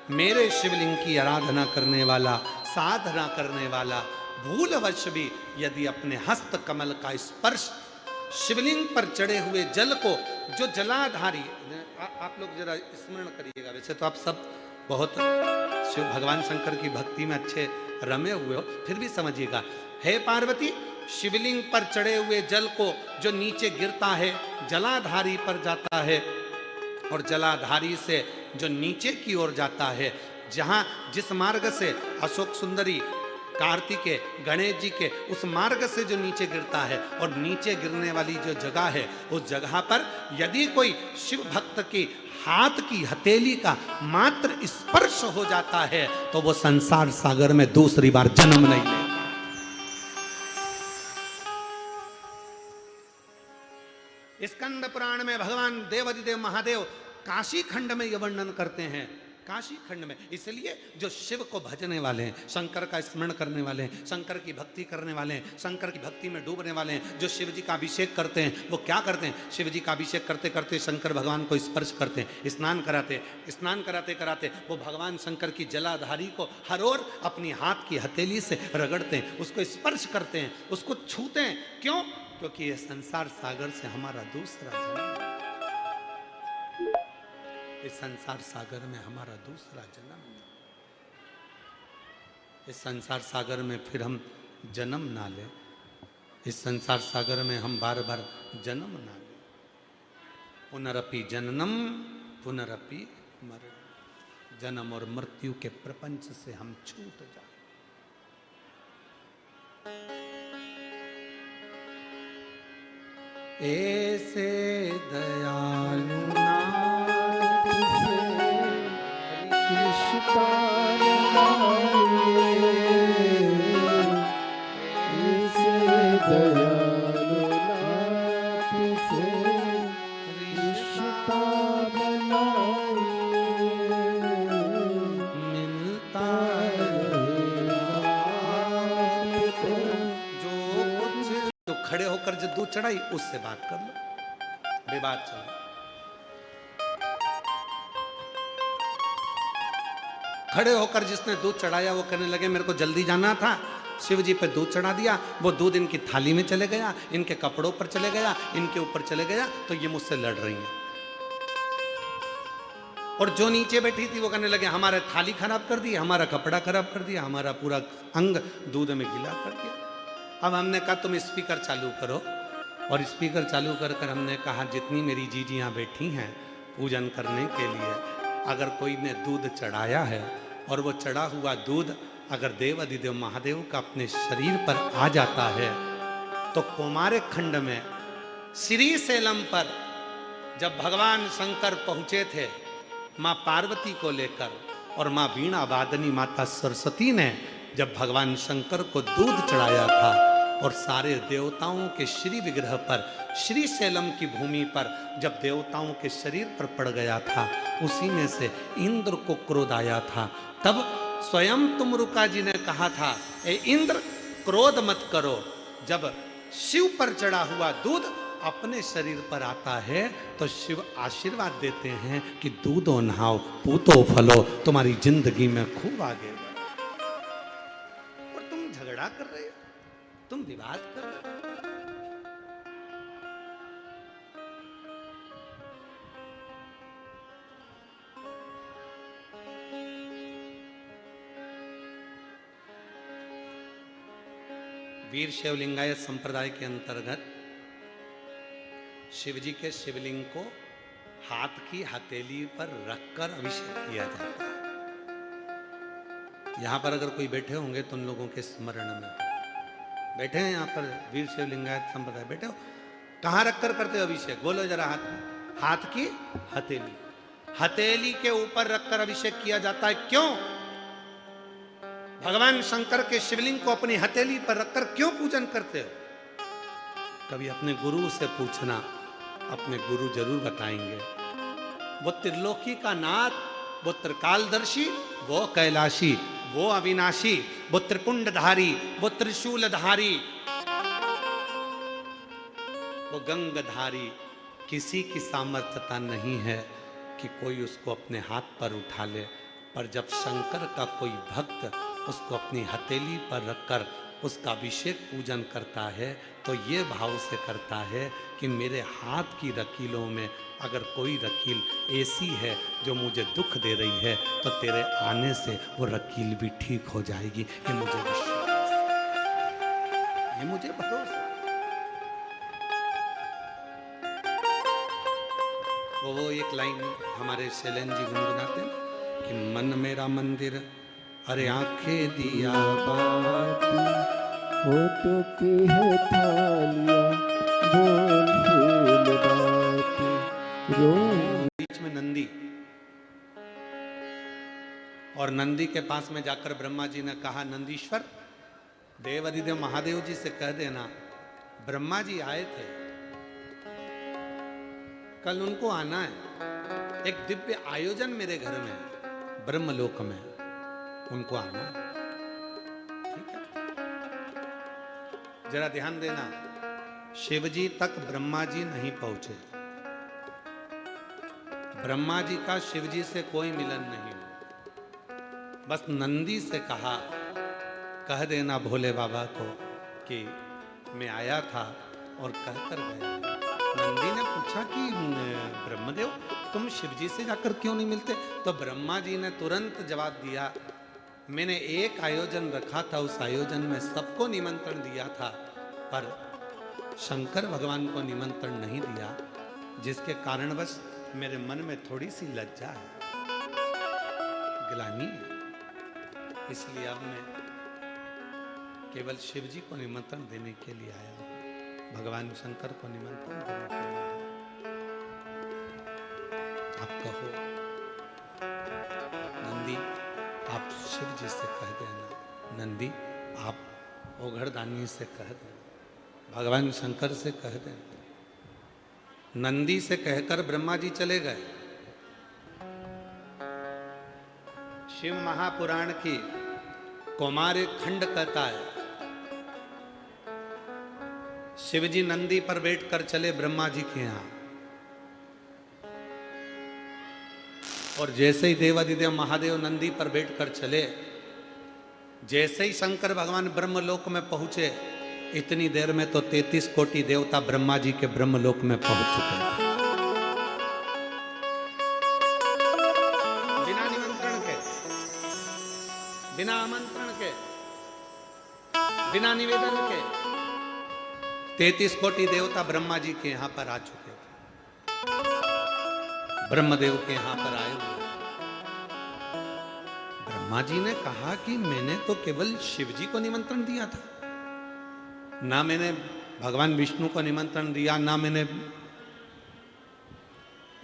मेरे शिवलिंग की आराधना करने वाला, साधना करने वाला भूलवश भी यदि अपने हस्त कमल का स्पर्श शिवलिंग पर चढ़े हुए जल को, जो जलाधारी, आप लोग जरा स्मरण करिएगा, वैसे तो आप सब बहुत शिव भगवान शंकर की भक्ति में अच्छे रमे हुए हो, फिर भी समझिएगा। हे पार्वती, शिवलिंग पर चढ़े हुए जल को जो नीचे गिरता है जलाधारी पर जाता है, और जलाधारी से जो नीचे की ओर जाता है, जहां जिस मार्ग से अशोक सुंदरी, कार्तिकेय, गणेश जी के उस मार्ग से जो नीचे गिरता है, और नीचे गिरने वाली जो जगह है उस जगह पर यदि कोई शिव भक्त की हाथ की हथेली का मात्र स्पर्श हो जाता है तो वो संसार सागर में दूसरी बार जन्म नहीं लेगा। स्कंद पुराण में भगवान देवाधिदेव महादेव काशी खंड में यह वर्णन करते हैं, काशी खंड में। इसलिए जो शिव को भजने वाले हैं, शंकर का स्मरण करने वाले हैं, शंकर की भक्ति करने वाले हैं, शंकर की भक्ति में डूबने वाले हैं, जो शिव जी का अभिषेक करते हैं, वो क्या करते हैं? शिव जी का अभिषेक करते करते शंकर भगवान को स्पर्श करते हैं, स्नान कराते कराते वो भगवान शंकर की जलाधारी को हर ओर अपनी हाथ की हथेली से रगड़ते हैं, उसको स्पर्श करते हैं, उसको छूते हैं। क्यों? क्योंकि ये संसार सागर से हमारा दूसरा जन्म, इस संसार सागर में हमारा दूसरा जन्म, इस संसार सागर में फिर हम जन्म ना ले, इस संसार सागर में हम बार बार जन्म ना ले। पुनरपि जननम पुनरपि मरणम, जन्म और मृत्यु के प्रपंच से हम छूट जाए। ऐसे दयालु नाथ से कृष्ण ऐसे दयालु नाथ से रिश्ता मिलता जो कुछ, तो खड़े होकर जो दूध चढ़ाई उससे बात कर लो, विवाद चल रहा। खड़े होकर जिसने दूध चढ़ाया वो कहने लगे मेरे को जल्दी जाना था, शिव जी पे दूध चढ़ा दिया, वो दूध इनकी थाली में चले गया, इनके कपड़ों पर चले गया, इनके ऊपर चले गया, तो ये मुझसे लड़ रही हैं। और जो नीचे बैठी थी वो कहने लगे हमारा थाली खराब कर दी, हमारा कपड़ा खराब कर दिया, हमारा पूरा अंग दूध में गीला कर दिया। अब हमने कहा तुम स्पीकर चालू करो, और स्पीकर चालू कर कर हमने कहा जितनी मेरी जीजियाँ बैठी हैं पूजन करने के लिए, अगर कोई ने दूध चढ़ाया है और वो चढ़ा हुआ दूध अगर देवाधिदेव महादेव का अपने शरीर पर आ जाता है, तो कुमार खंड में श्री सेलम पर जब भगवान शंकर पहुंचे थे माँ पार्वती को लेकर, और माँ वीणा वादनी माता सरस्वती ने जब भगवान शंकर को दूध चढ़ाया था, और सारे देवताओं के श्री विग्रह पर, श्री शैलम की भूमि पर जब देवताओं के शरीर पर पड़ गया था, उसी में से इंद्र को क्रोध आया था। तब स्वयं तुमरुका जी ने कहा था ए इंद्र क्रोध मत करो, जब शिव पर चढ़ा हुआ दूध अपने शरीर पर आता है तो शिव आशीर्वाद देते हैं कि दूधो नहाओ पूतो फलो, तुम्हारी जिंदगी में खूब आगे बढ़ो। और तुम झगड़ा कर रहे हो, तुम विवाद कर रहे हो। वीर शिवलिंगायत संप्रदाय के अंतर्गत शिवजी के शिवलिंग को हाथ की हथेली पर रखकर अभिषेक किया जाता है। यहां पर अगर कोई बैठे होंगे तो उन लोगों के स्मरण में बैठे हैं, यहां पर वीर शिवलिंगायत संप्रदाय बैठे हो, कहां रखकर करते हो अभिषेक? बोलो जरा। हाथ में, हाथ की हथेली, हथेली के ऊपर रखकर अभिषेक किया जाता है। क्यों? भगवान शंकर के शिवलिंग को अपनी हथेली पर रखकर क्यों पूजन करते हो? कभी अपने गुरु से पूछना, अपने गुरु जरूर बताएंगे। वो त्रिलोकी का नाथ, वो त्रिकालदर्शी, वो कैलाशी, वो अविनाशी, वो त्रिपुंडधारी, वो त्रिशूलधारी, वो गंगधारी, किसी की सामर्थ्यता नहीं है कि कोई उसको अपने हाथ पर उठा ले। पर जब शंकर का कोई भक्त उसको अपनी हथेली पर रखकर उसका अभिषेक पूजन करता है तो ये भाव से करता है कि मेरे हाथ की रकीलों में अगर कोई रकील ऐसी है जो मुझे दुख दे रही है तो तेरे आने से वो रकील भी ठीक हो जाएगी। ये मुझे विश्वास, ये मुझे भरोसा। वो एक लाइन हमारे शैलेंद्र जी गुनगुनाते हैं कि मन मेरा मंदिर अरे आंखें दिया बाती होठों की है थालियां बोल फूल बाती रोई। बीच में नंदी, और नंदी के पास में जाकर ब्रह्मा जी ने कहा, नंदीश्वर देवाधिदेव महादेव जी से कह देना ब्रह्मा जी आए थे, कल उनको आना है, एक दिव्य आयोजन मेरे घर में है ब्रह्मलोक में, उनको आना है। ठीक है, जरा ध्यान देना, शिव जी तक ब्रह्मा जी नहीं पहुंचे, ब्रह्मा जी का शिव जी से कोई मिलन नहीं हुआ। बस नंदी से कहा, कह देना भोले बाबा को कि मैं आया था और कहकर गया। नंदी ने पूछा कि ब्रह्मदेव तुम शिव जी से जाकर क्यों नहीं मिलते? तो ब्रह्मा जी ने तुरंत जवाब दिया, मैंने एक आयोजन रखा था, उस आयोजन में सबको निमंत्रण दिया था पर शंकर भगवान को निमंत्रण नहीं दिया, जिसके कारणवश मेरे मन में थोड़ी सी लज्जा है, ग्लानि है। इसलिए अब मैं केवल शिव जी को निमंत्रण देने के लिए आया हूं, भगवान शंकर को निमंत्रण देने के लिए आया हूं। आप कहो नंदी, आप शिव जी से कह देना, नंदी आप ओघड़दानी से कह देना, भगवान शंकर से कह देना। नंदी से कहकर ब्रह्मा जी चले गए। शिव महापुराण की कौमार खंड कहता है, शिव जी नंदी पर बैठकर चले ब्रह्मा जी के यहां, और जैसे ही देवाधिदेव महादेव नंदी पर बैठकर चले, जैसे ही शंकर भगवान ब्रह्मलोक में पहुंचे, इतनी देर में तो 33 कोटि देवता ब्रह्मा जी के ब्रह्मलोक में पहुंच चुके हैं, बिना निमंत्रण के, बिना आमंत्रण के, बिना निवेदन के 33 कोटि देवता ब्रह्मा जी के यहां पर आ चुके थे, ब्रह्मदेव के यहां पर आए हुए। ब्रह्मा जी ने कहा कि मैंने तो केवल शिव जी को निमंत्रण दिया था, ना मैंने भगवान विष्णु को निमंत्रण दिया, ना मैंने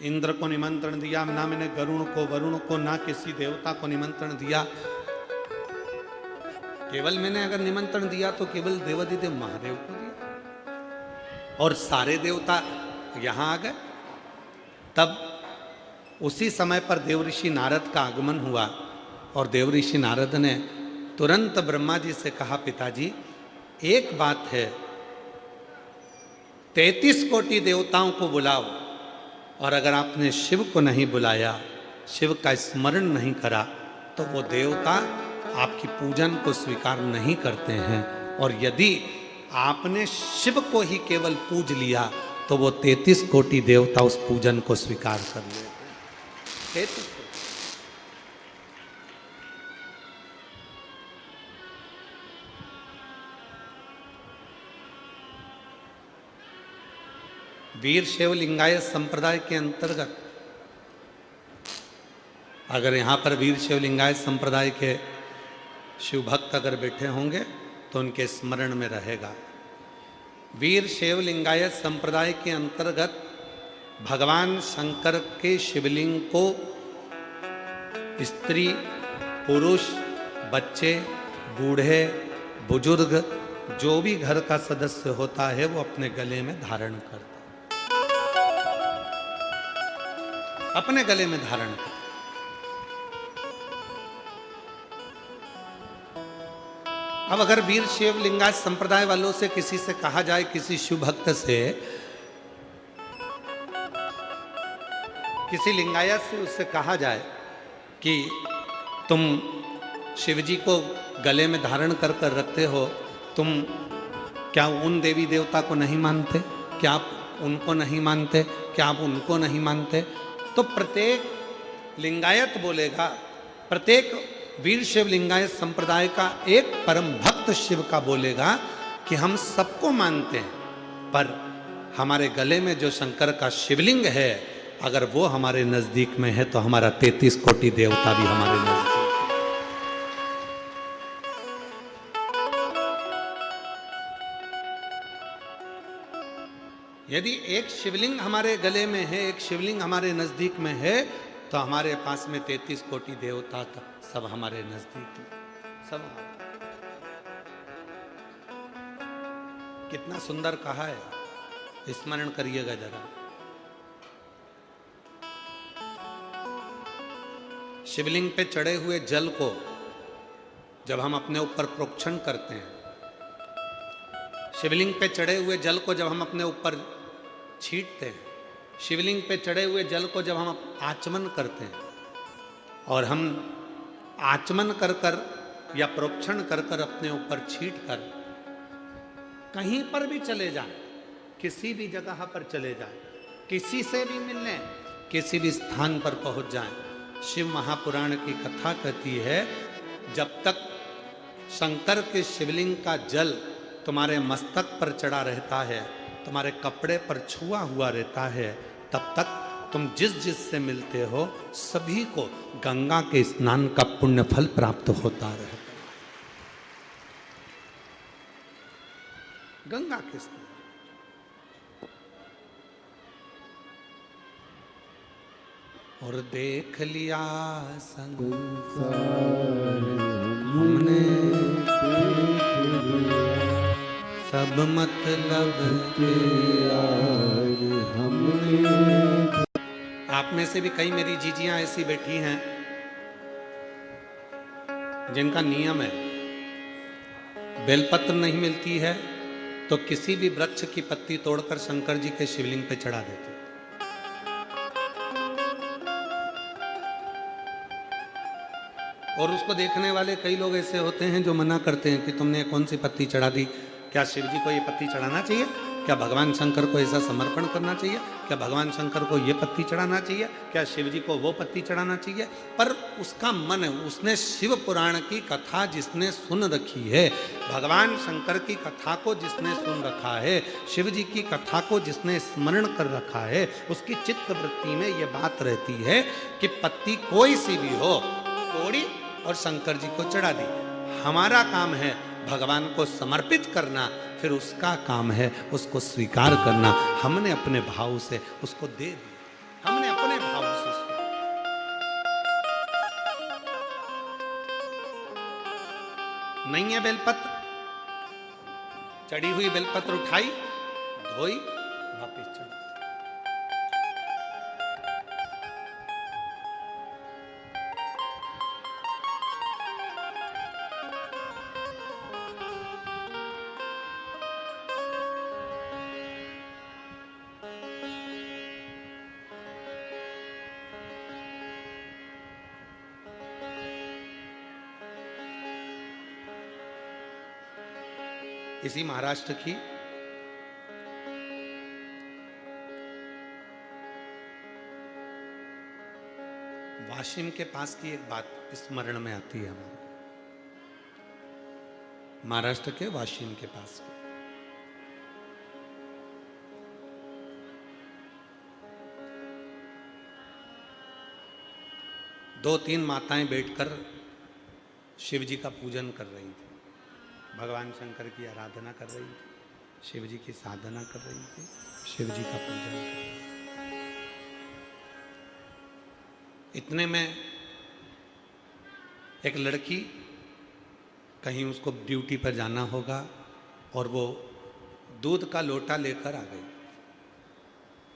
इंद्र को निमंत्रण दिया, ना मैंने गरुण को, वरुण को, ना किसी देवता को निमंत्रण दिया। केवल मैंने अगर निमंत्रण दिया तो केवल देवाधिदेव महादेव को दिया, और सारे देवता यहां आ गए। तब उसी समय पर देवऋषि नारद का आगमन हुआ, और देवऋषि नारद ने तुरंत ब्रह्मा जी से कहा, पिताजी एक बात है, 33 कोटि देवताओं को बुलाओ, और अगर आपने शिव को नहीं बुलाया, शिव का स्मरण नहीं करा, तो वो देवता आपकी पूजन को स्वीकार नहीं करते हैं, और यदि आपने शिव को ही केवल पूज लिया तो वो 33 कोटि देवता उस पूजन को स्वीकार कर लेते हैं। 33 वीर शैव लिंगायत संप्रदाय के अंतर्गत, अगर यहाँ पर वीर शैव लिंगायत संप्रदाय के शिव भक्त अगर बैठे होंगे तो उनके स्मरण में रहेगा। वीर शैव लिंगायत संप्रदाय के अंतर्गत भगवान शंकर के शिवलिंग को स्त्री, पुरुष, बच्चे, बूढ़े, बुजुर्ग, जो भी घर का सदस्य होता है वो अपने गले में धारण करता है, अपने गले में धारण करता। अब अगर वीर शैव लिंगायत संप्रदाय वालों से किसी से कहा जाए, किसी शिव भक्त से, किसी लिंगायत से उससे कहा जाए कि तुम शिव जी को गले में धारण कर कर रखते हो, तुम क्या उन देवी देवता को नहीं मानते? क्या आप उनको नहीं मानते? क्या आप उनको नहीं मानते? तो प्रत्येक लिंगायत बोलेगा, प्रत्येक वीर शिव लिंगायत संप्रदाय का एक परम भक्त शिव का बोलेगा कि हम सबको मानते हैं, पर हमारे गले में जो शंकर का शिवलिंग है, अगर वो हमारे नजदीक में है तो हमारा 33 कोटि देवता भी हमारे नजदीक। यदि एक शिवलिंग हमारे गले में है, एक शिवलिंग हमारे नजदीक में है, तो हमारे पास में 33 कोटि देवता सब हमारे नजदीक में, सब। कितना सुंदर कहा है, स्मरण करिएगा जरा। शिवलिंग पे चढ़े हुए जल को जब हम अपने ऊपर प्रोक्षण करते हैं, शिवलिंग पे चढ़े हुए जल को जब हम अपने ऊपर छींटते हैं, शिवलिंग पे चढ़े हुए जल को जब हम आचमन करते हैं, और हम आचमन कर कर या प्रोक्षण कर कर अपने ऊपर छींट कर कहीं पर भी चले जाएं, किसी भी जगह पर चले जाएं, किसी से भी मिलने, किसी भी स्थान पर पहुंच जाएं, शिव महापुराण की कथा कहती है, जब तक शंकर के शिवलिंग का जल तुम्हारे मस्तक पर चढ़ा रहता है, तुम्हारे कपड़े पर छुआ हुआ रहता है, तब तक तुम जिस जिस से मिलते हो सभी को गंगा के स्नान का पुण्य फल प्राप्त होता रहता है। गंगा के स्नान। और देख लिया संसार हमने, सब मतलब के यार हमने। आप में से भी कई मेरी जीजियां ऐसी बैठी हैं जिनका नियम है, बेलपत्र नहीं मिलती है तो किसी भी वृक्ष की पत्ती तोड़कर शंकर जी के शिवलिंग पे चढ़ा देते। और उसको देखने वाले कई लोग ऐसे होते हैं जो मना करते हैं कि तुमने कौन सी पत्ती चढ़ा दी, क्या शिव जी को ये पत्ती चढ़ाना चाहिए? क्या भगवान शंकर को ऐसा समर्पण करना चाहिए? क्या भगवान शंकर को ये पत्ती चढ़ाना चाहिए? क्या शिव जी को वो पत्ती चढ़ाना चाहिए? पर उसका मन है, उसने शिव पुराण की कथा जिसने सुन रखी है, भगवान शंकर की कथा को जिसने सुन रखा है, शिव जी की कथा को जिसने स्मरण कर रखा है, उसकी चित्त वृत्ति में ये बात रहती है कि पत्ती कोई सी भी हो, तोड़ी और शंकर जी को चढ़ा दी। हमारा काम है भगवान को समर्पित करना, फिर उसका काम है उसको स्वीकार करना। हमने अपने भाव से उसको दे दिया, हमने अपने भाव से उसको। नहीं है बेलपत्र, चढ़ी हुई बेलपत्र उठाई, धोई, वापस चढ़ा। इसी महाराष्ट्र की वाशिम के पास की एक बात स्मरण में आती है हमारे, महाराष्ट्र के वाशिम के पास की। दो तीन माताएं बैठकर शिव जी का पूजन कर रही थी, भगवान शंकर की आराधना कर रही थी, शिव जी की साधना कर रही थी, शिव जी का पूजन कर रही थी। इतने में एक लड़की, कहीं उसको ड्यूटी पर जाना होगा, और वो दूध का लोटा लेकर आ गई,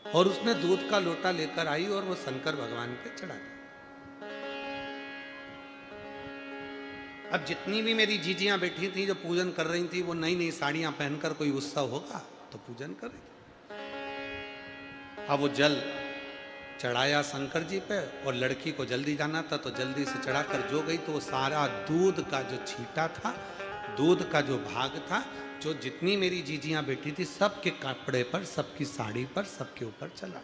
और उसने दूध का लोटा लेकर आई और वो शंकर भगवान पे चढ़ा दिया। अब जितनी भी मेरी जीजियां बैठी थी जो पूजन कर रही थी, वो नई नई साड़ियां पहनकर, कोई उत्सव होगा तो पूजन करेगी। अब वो जल चढ़ाया शंकर जी पे, और लड़की को जल्दी जाना था तो जल्दी से चढ़ाकर जो गई तो वो सारा दूध का जो छींटा था, दूध का जो भाग था, जो जितनी मेरी जीजियां बैठी थी सबके कपड़े पर, सबकी साड़ी पर, सबके ऊपर चला।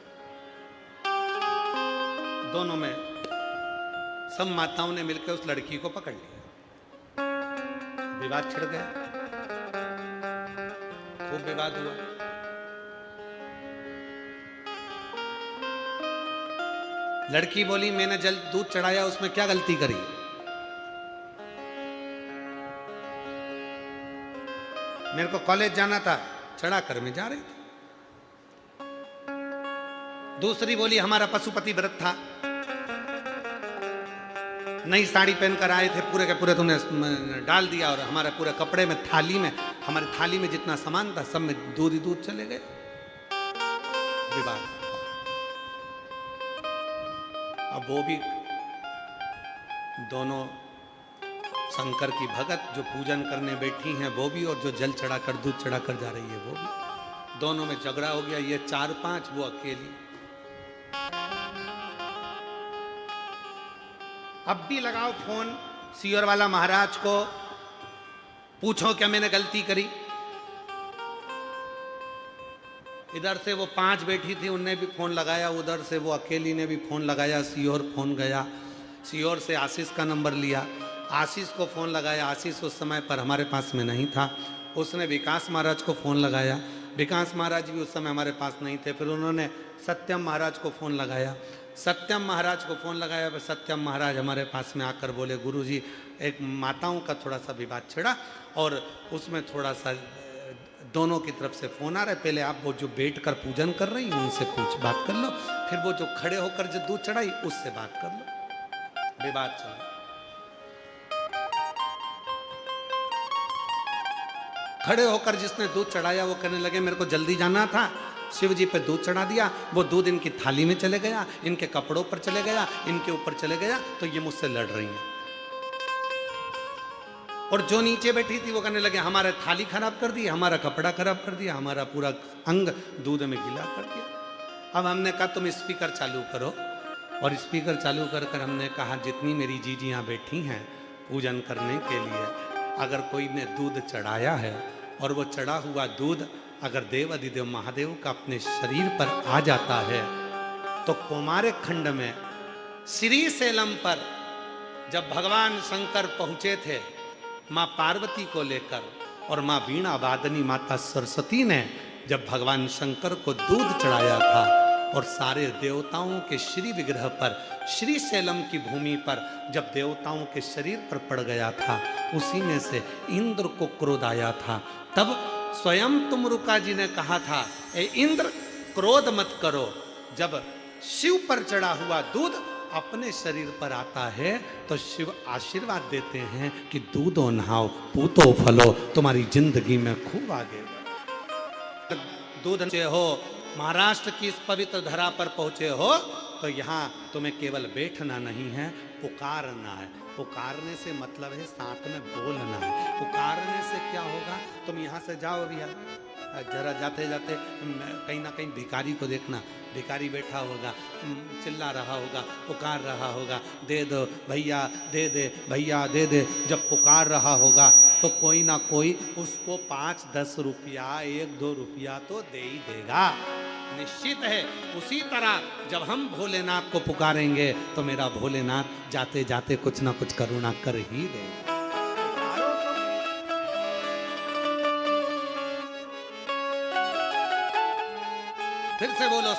दोनों में सब माताओं ने मिलकर उस लड़की को पकड़ लिया। विवाद छिड़ गया, खूब विवाद हुआ। लड़की बोली मैंने जल दूध चढ़ाया, उसमें क्या गलती करी? मेरे को कॉलेज जाना था, चढ़ा कर मैं जा रही थी। दूसरी बोली हमारा पशुपति व्रत था, नई साड़ी पहनकर आए थे, पूरे के पूरे तुमने डाल दिया, और हमारे पूरे कपड़े में, थाली में, हमारी थाली में जितना सामान था सब में दूध ही दूध चले गए। विवाद। अब वो भी दोनों शंकर की भगत जो पूजन करने बैठी हैं वो भी, और जो जल चढ़ाकर दूध चढ़ाकर जा रही है वो भी, दोनों में झगड़ा हो गया। ये 4-5, वो अकेली। अब भी लगाओ फोन सीओर वाला महाराज को, पूछो क्या मैंने गलती करी। इधर से वो 5 बैठी थी, उनने भी फोन लगाया, उधर से वो अकेली ने भी फोन लगाया, सीओर फोन गया, सीओर से आशीष का नंबर लिया, आशीष को फोन लगाया, आशीष उस समय पर हमारे पास में नहीं था, उसने विकास महाराज को फोन लगाया, विकास महाराज भी उस समय हमारे पास नहीं थे, फिर उन्होंने सत्यम महाराज को फोन लगाया, सत्यम महाराज को फोन लगाया, फिर सत्यम महाराज हमारे पास में आकर बोले गुरुजी एक माताओं का थोड़ा सा विवाद छिड़ा और उसमें थोड़ा सा दोनों की तरफ से फोन आ रहा है, पहले आप वो जो बैठ कर पूजन कर रही हैं उनसे बात कर लो, फिर वो जो खड़े होकर जो दूध चढ़ाई उससे बात कर लो। विवाद चल रहा, खड़े होकर जिसने दूध चढ़ाया वो कहने लगे मेरे को जल्दी जाना था, शिव जी पे दूध चढ़ा दिया, वो दूध इनकी थाली में चले गया, इनके कपड़ों पर चले गया, इनके ऊपर चले गया, तो ये मुझसे लड़ रही हैं। और जो नीचे बैठी थी वो कहने लगे हमारा थाली खराब कर दी, हमारा कपड़ा खराब कर दिया, हमारा पूरा अंग दूध में गीला कर दिया। अब हमने कहा तुम स्पीकर चालू करो, और स्पीकर चालू कर कर हमने कहा जितनी मेरी जीजियाँ बैठी हैं पूजन करने के लिए, अगर कोई ने दूध चढ़ाया है और वो चढ़ा हुआ दूध अगर देव अधिदेव महादेव का अपने शरीर पर आ जाता है, तो कुमार खंड में श्री सेलम पर जब भगवान शंकर पहुंचे थे माँ पार्वती को लेकर, और माँ वीणा वादनी माता सरस्वती ने जब भगवान शंकर को दूध चढ़ाया था और सारे देवताओं के श्री विग्रह पर, श्री सेलम की भूमि पर जब देवताओं के शरीर पर पड़ गया था, उसी में से इंद्र को क्रोध आया था। तब स्वयं तुमरुका जी ने कहा था ए इंद्र क्रोध मत करो, जब शिव पर चढ़ा हुआ दूध अपने शरीर पर आता है तो शिव आशीर्वाद देते हैं कि दूधो नहाओ पूतो फलो, तुम्हारी जिंदगी में खूब आगे बढ़ो। दूध से हो, महाराष्ट्र की इस पवित्र धरा पर पहुंचे हो तो यहाँ तुम्हें केवल बैठना नहीं है, पुकारना है। पुकारने से मतलब है साथ में बोलना है। पुकारने से क्या होगा, तुम यहाँ से जाओ भैया, जरा जाते जाते कहीं ना कहीं भिखारी को देखना, भिखारी बैठा होगा, चिल्ला रहा होगा, पुकार रहा होगा, दे दो भैया दे दे, भैया दे दे। जब पुकार रहा होगा तो कोई ना कोई उसको 5-10 रुपया, 1-2 रुपया तो दे ही देगा, निश्चित है। उसी तरह जब हम भोलेनाथ को पुकारेंगे तो मेरा भोलेनाथ जाते जाते कुछ ना कुछ करुणा कर ही देगा। फिर से बोलो,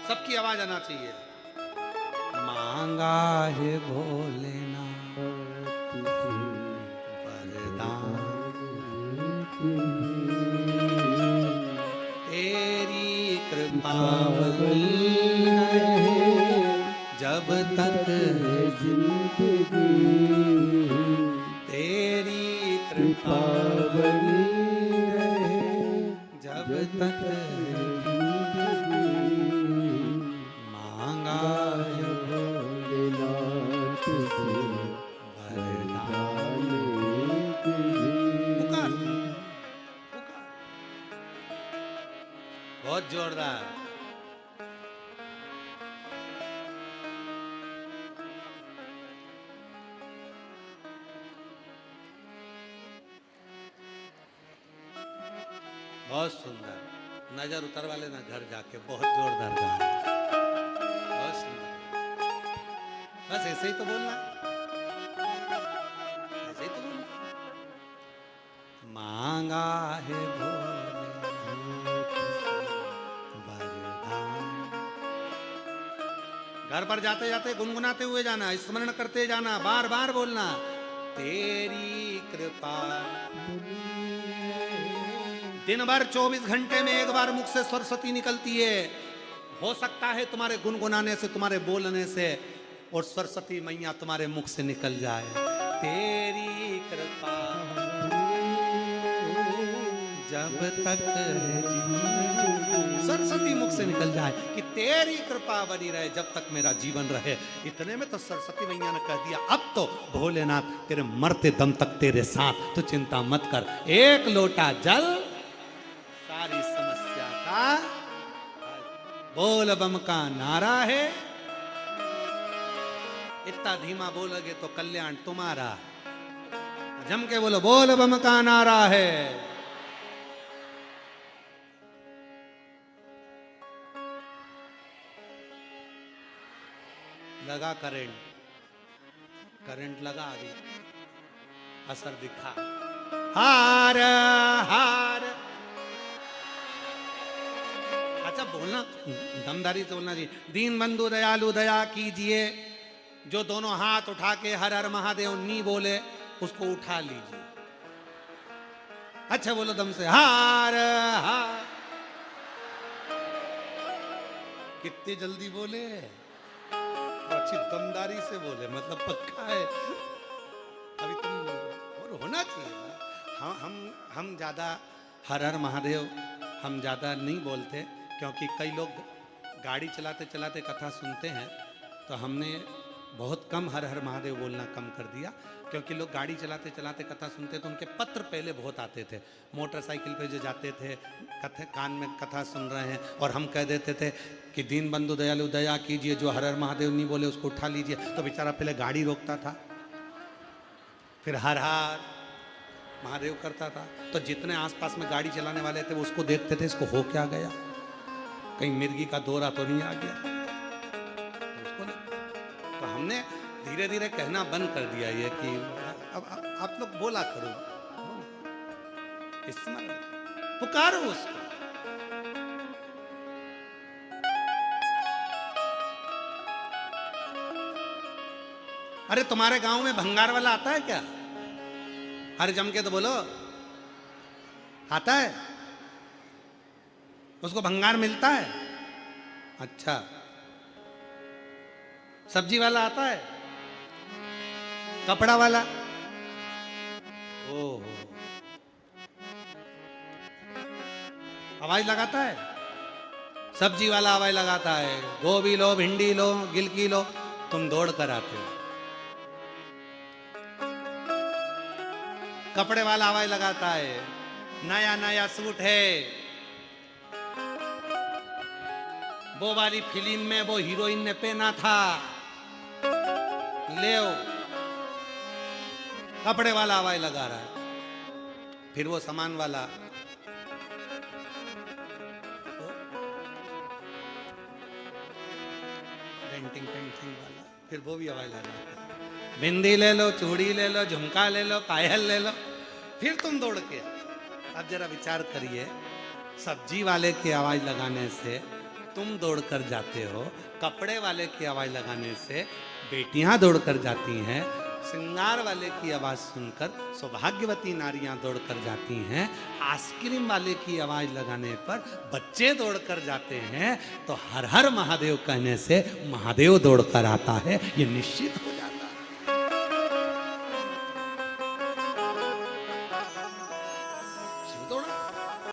सबकी आवाज आना चाहिए। मांगा है भोलेनाथ वरदान, तेरी कृपा बनी रहे जब तक जिंदगी, तेरी कृपा बनी रहे जब तक जोरदार। बहुत सुंदर, नजर उतरवा लेना घर जाके, बहुत जोरदार गा रहे हैं। बहुत सुंदर, बस ऐसे ही तो बोलना, ऐसे ही तो बोलना। मांगा है घर पर जाते जाते गुनगुनाते हुए जाना, स्मरण करते जाना, बार बार बोलना, तेरी कृपा। दिन भर 24 घंटे में एक बार मुख से सरस्वती निकलती है। हो सकता है तुम्हारे गुनगुनाने से, तुम्हारे बोलने से और सरस्वती मैया तुम्हारे मुख से निकल जाए। तेरी कृपा जब तक सरस्वती मुख से निकल जाए कि तेरी कृपा बनी रहे जब तक मेरा जीवन रहे। इतने में तो सरस्वती मैया ने कह दिया, अब तो भोलेनाथ तेरे मरते दम तक तेरे साथ, तो चिंता मत कर। एक लोटा जल सारी समस्या का, बोल बम का नारा है। इतना धीमा बोलोगे तो कल्याण तुम्हारा। जम के बोलो, बोल बम का नारा है। लगा करंट, करंट लगा, अभी असर दिखा। हार हार, अच्छा बोलना दमदारी से बोलना जी। दीन बंधु दयालु दया कीजिए। जो दोनों हाथ उठा के हर हर महादेव नी बोले उसको उठा लीजिए। अच्छा बोलो दम से, हार हार। कितनी जल्दी बोले, अच्छी दमदारी से बोले, मतलब पक्का है। अभी तुम और होना चाहिए ना। हम ज्यादा हर हर महादेव हम ज्यादा नहीं बोलते, क्योंकि कई लोग गाड़ी चलाते चलाते कथा सुनते हैं, तो हमने बहुत कम हर हर महादेव बोलना कम कर दिया। क्योंकि लोग गाड़ी चलाते चलाते कथा सुनते तो उनके पत्र पहले बहुत आते थे। मोटरसाइकिल पे जो जाते थे, कथे कान में कथा सुन रहे हैं, और हम कह देते थे कि दीन बंधु दयालु दया कीजिए, जो हर हर महादेव नहीं बोले उसको उठा लीजिए। तो बेचारा पहले गाड़ी रोकता था, फिर हर हर महादेव करता था। तो जितने आसपास में गाड़ी चलाने वाले थे वो उसको देखते थे, इसको हो क्या गया, कहीं मिर्गी का दौरा तो नहीं आ गया। तो हमने धीरे धीरे कहना बंद कर दिया ये कि अब आप लोग बोला करो, पुकारो उसको। अरे तुम्हारे गांव में भंगार वाला आता है क्या? अरे जम के तो बोलो, आता है? उसको भंगार मिलता है? अच्छा। सब्जी वाला आता है? कपड़ा वाला? ओह, आवाज लगाता है? सब्जी वाला आवाज लगाता है, गोभी लो, भिंडी लो, गिलकी लो, तुम दौड़ कर आते हो। कपड़े वाला आवाज लगाता है, नया नया सूट है, वो वाली फिल्म में वो हीरोइन ने पहना था, ले आओ। कपड़े वाला आवाज लगा रहा है। फिर वो सामान वाला, पेंटिंग वाला, फिर वो भी आवाज लगाता है। बिंदी ले लो, चूड़ी ले लो, झुमका ले लो, पायल ले लो, फिर तुम दौड़ के। अब जरा विचार करिए, सब्जी वाले की आवाज लगाने से तुम दौड़ कर जाते हो, कपड़े वाले की आवाज लगाने से बेटियां दौड़ कर जाती हैं, श्रृंगार वाले की आवाज सुनकर सौभाग्यवती नारियां दौड़ कर जाती हैं, आइसक्रीम वाले की आवाज लगाने पर बच्चे दौड़ कर जाते हैं, तो हर हर महादेव कहने से महादेव दौड़ कर आता है, ये निश्चित हो।